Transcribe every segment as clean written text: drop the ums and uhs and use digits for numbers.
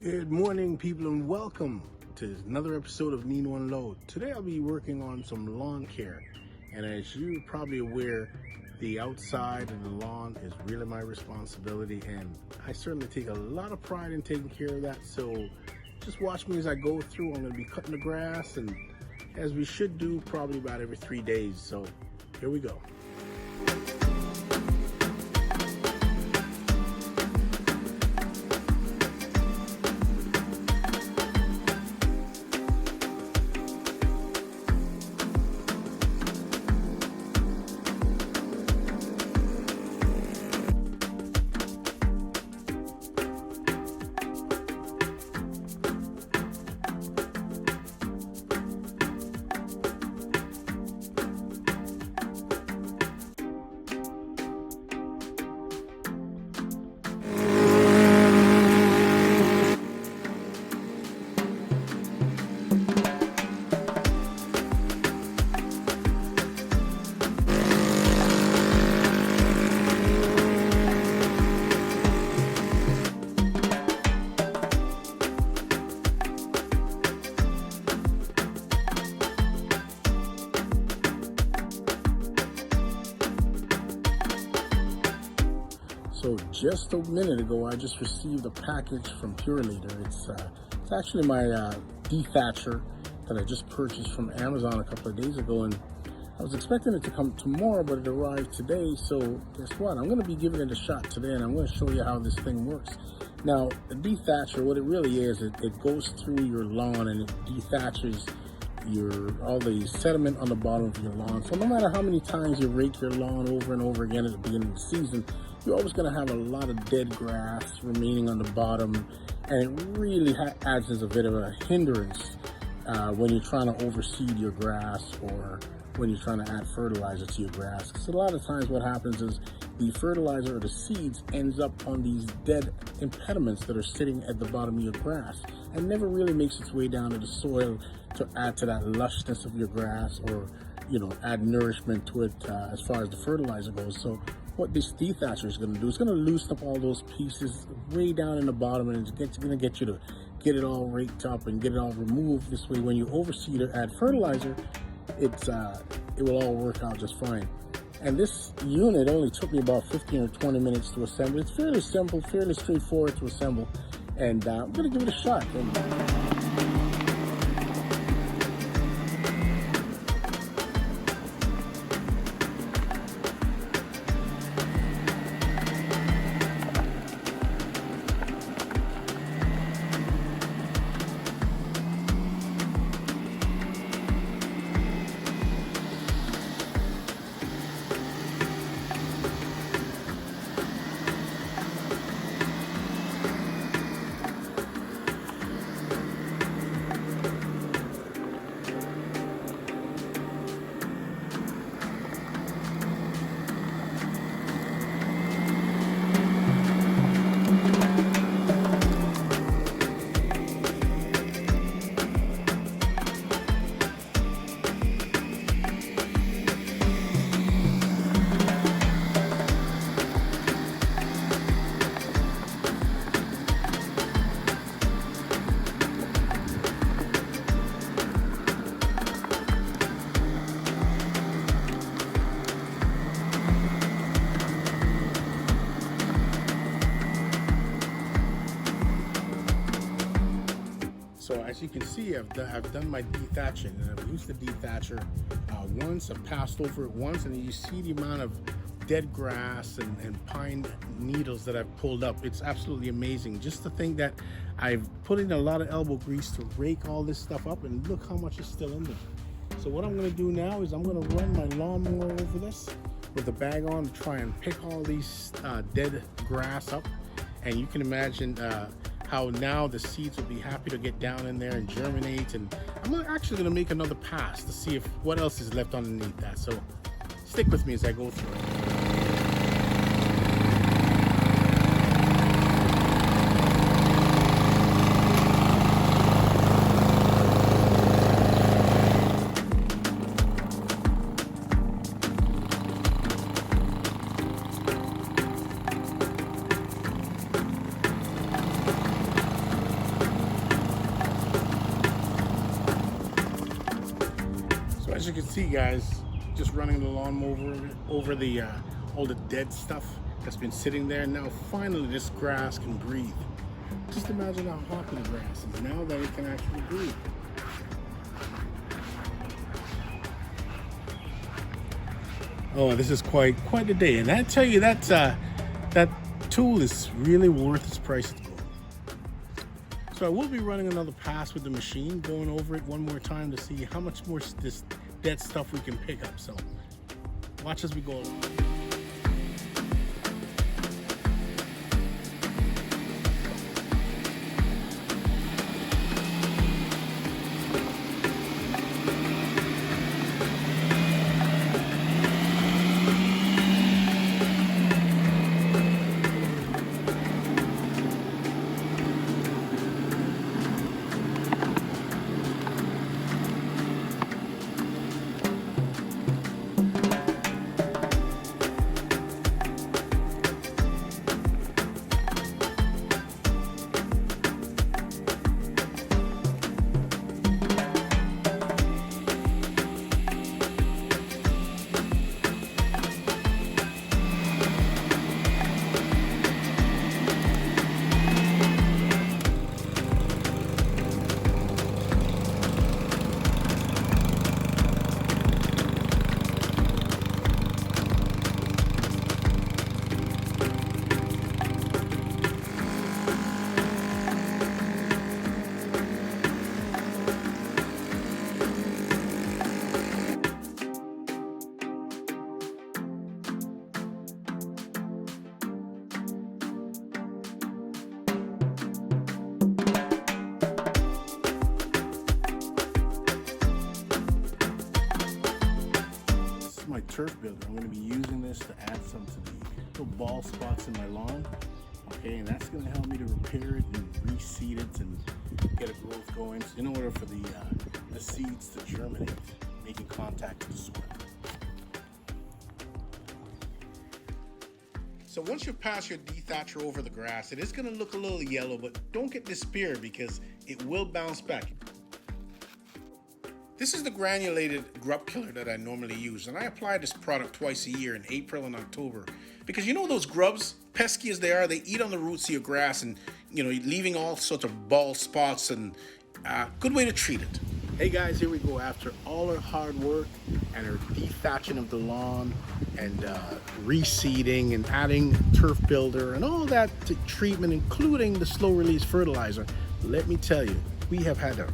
Good morning, people, and welcome to another episode of Nino Unload. Today I'll be working on some lawn care, and as you're probably aware, the outside and the lawn is really my responsibility, and I certainly take a lot of pride in taking care of that. So just watch me as I go through. I'm going to be cutting the grass, and as we should do, probably about every 3 days. So here we go. So just a minute ago, I just received a package from Pure Leader. It's actually my dethatcher that I just purchased from Amazon a couple of days ago, and I was expecting it to come tomorrow, but it arrived today. So guess what? I'm going to be giving it a shot today, and I'm going to show you how this thing works. Now, the dethatcher, what it really is, it goes through your lawn and it dethatches all the sediment on the bottom of your lawn. So no matter how many times you rake your lawn over and over again at the beginning of the season, you're always going to have a lot of dead grass remaining on the bottom, and it really adds as a bit of a hindrance when you're trying to overseed your grass or when you're trying to add fertilizer to your grass. Because a lot of times what happens is the fertilizer or the seeds ends up on these dead impediments that are sitting at the bottom of your grass and never really makes its way down to the soil to add to that lushness of your grass, or add nourishment to it as far as the fertilizer goes. So what this dethatcher is going to do is going to loosen up all those pieces way down in the bottom, and it's going to get you to get it all raked up and get it all removed. This way, when you overseed or add fertilizer, it will all work out just fine. And this unit only took me about 15 or 20 minutes to assemble. It's fairly simple, fairly straightforward to assemble, and I'm going to give it a shot. So as you can see, I've done my dethatching, and I've used the dethatcher once. I've passed over it once, and you see the amount of dead grass and pine needles that I've pulled up. It's absolutely amazing. Just to think that I've put in a lot of elbow grease to rake all this stuff up, and look how much is still in there. So what I'm going to do now is I'm going to run my lawnmower over this with the bag on to try and pick all these dead grass up. And you can imagine how now the seeds will be happy to get down in there and germinate. And I'm actually going to make another pass to see if what else is left underneath that. So stick with me as I go through it. you can see, guys, just running the lawnmower over the all the dead stuff that's been sitting there. Now finally this grass can breathe. Just imagine how hot the grass is now that it can actually breathe. Oh, this is quite a day, and I tell you that that tool is really worth its price of gold. So I will be running another pass with the machine, going over it one more time to see how much more this dead stuff we can pick up. So watch as we go along. My turf builder. I'm going to be using this to add some to the little bald spots in my lawn. Okay, and that's going to help me to repair it and reseed it and get a growth going in order for the seeds to germinate, making contact with the soil. So once you pass your dethatcher over the grass, it is going to look a little yellow, but don't get despaired because it will bounce back. This is the granulated grub killer that I normally use, and I apply this product twice a year in April and October because you know those grubs, pesky as they are, they eat on the roots of your grass and leaving all sorts of bald spots, and good way to treat it. Hey guys, here we go. After all our hard work and our dethatching of the lawn and reseeding and adding turf builder and all that treatment, including the slow release fertilizer, let me tell you, we have had an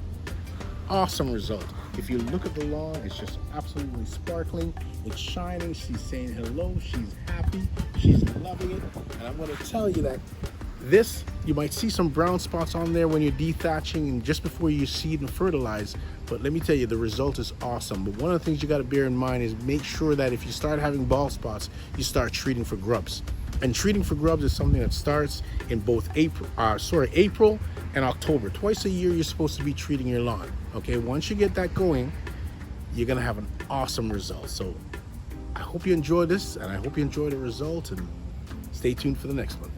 awesome result. If you look at the lawn, it's just absolutely sparkling. It's shining. She's saying hello. She's happy. She's loving it. And I'm going to tell you that this, you might see some brown spots on there when you're dethatching and just before you seed and fertilize. But let me tell you, the result is awesome. But one of the things you got to bear in mind is make sure that if you start having bald spots, you start treating for grubs. And treating for grubs is something that starts in both April and October. Twice a year, you're supposed to be treating your lawn. Okay, once you get that going, you're gonna have an awesome result. So I hope you enjoy this, and I hope you enjoy the result, and stay tuned for the next one.